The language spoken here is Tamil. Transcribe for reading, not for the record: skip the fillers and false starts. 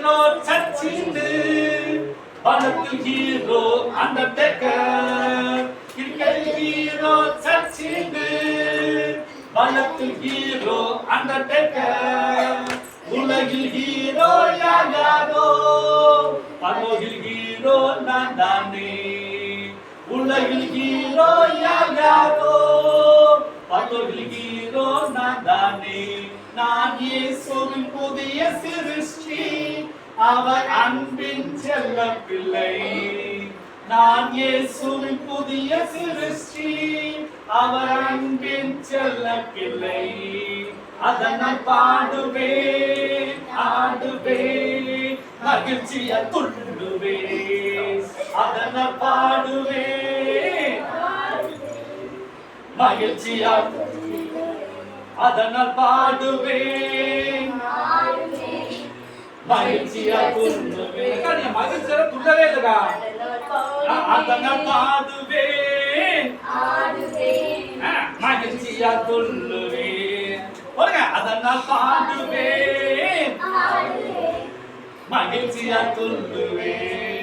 ஹீரோ சச்சின்னு பணத்தில் ஹீரோ அண்டர்டேக்கர் கிரிக்கெட் ஹீரோ சச்சின்னு பணத்தில் ஹீரோ அண்டர்டேக்கர் உலகில் ஹீரோ யாரோ பரலோகில் ஹீரோ நான் தானே உலகில் ஹீரோ யாரோ பரலோகில் ஹீரோ நான் தானே நான் இயேசுவின் புதிய சிருஷ்டி அவர் அன்பின் செல்ல பிள்ளை நான் இயேசுவின் புதிய சிருஷ்டி அவர் அன்பின் செல்ல பிள்ளை அதனால் பாடுவேன் ஆடுவேன் மகிழ்ச்சியா துள்ளுவேன் அதனால் பாடுவேன் மகிழ்ச்சியா அதனால் பாடுவேன் மகிழ்ச்சியா துள்ளுவேன் மகிழ்ச்சியா துள்ளவே இல்லைக்கா அதனால் பாடுவேன் மகிழ்ச்சியா துள்ளுவேன் அதனால் பாடுவேன் மகிழ்ச்சியா துள்ளுவேன்